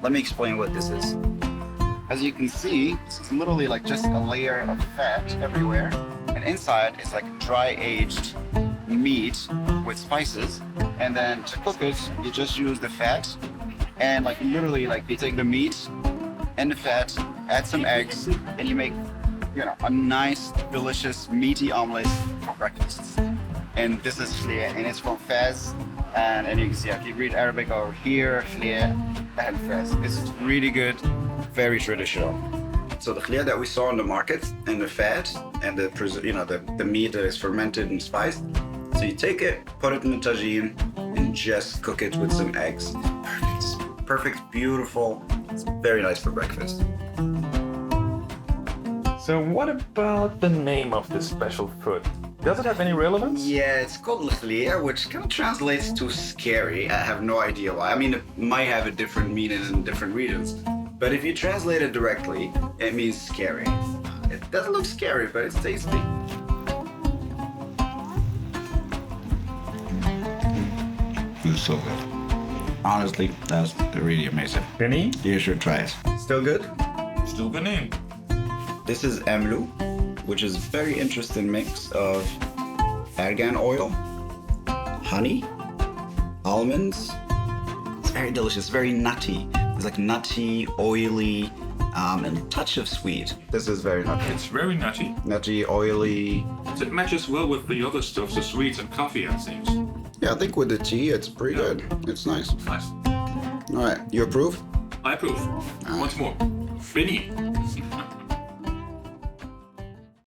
let me explain what this is. As you can see, it's literally like just a layer of fat everywhere. And inside is like dry aged meat with spices. And then to cook it, you just use the fat and like literally like you take the meat and the fat, add some eggs, and you make, you know, a nice, delicious, meaty omelet for breakfast. And this is lekhlie, and it's from Fez. And you can see, if you read Arabic over here, lekhlie and Fez. It's really good, very traditional. So the lekhlie that we saw in the market, and the fat, and the meat that is fermented and spiced. So you take it, put it in the tagine, and just cook it with some eggs. Perfect, beautiful. It's very nice for breakfast. So what about the name of this special food? Does it have any relevance? Yeah, it's called lekhlie, which kind of translates to scary. I have no idea why. I mean, it might have a different meaning in different regions. But if you translate it directly, it means scary. It doesn't look scary, but it's tasty. It's so good. Honestly, that's really amazing. Benny? You should try it. Still good? Still good name. This is Amlou, which is a very interesting mix of argan oil, honey, almonds. It's very delicious, very nutty. It's like nutty, oily, and a touch of sweet. This is very nutty. It's very nutty. Nutty, oily. It matches well with the other stuff, the sweets and coffee and things. Yeah, I think with the tea, it's pretty good. It's nice. Nice. All right, you approve? I approve. Once more. Benny.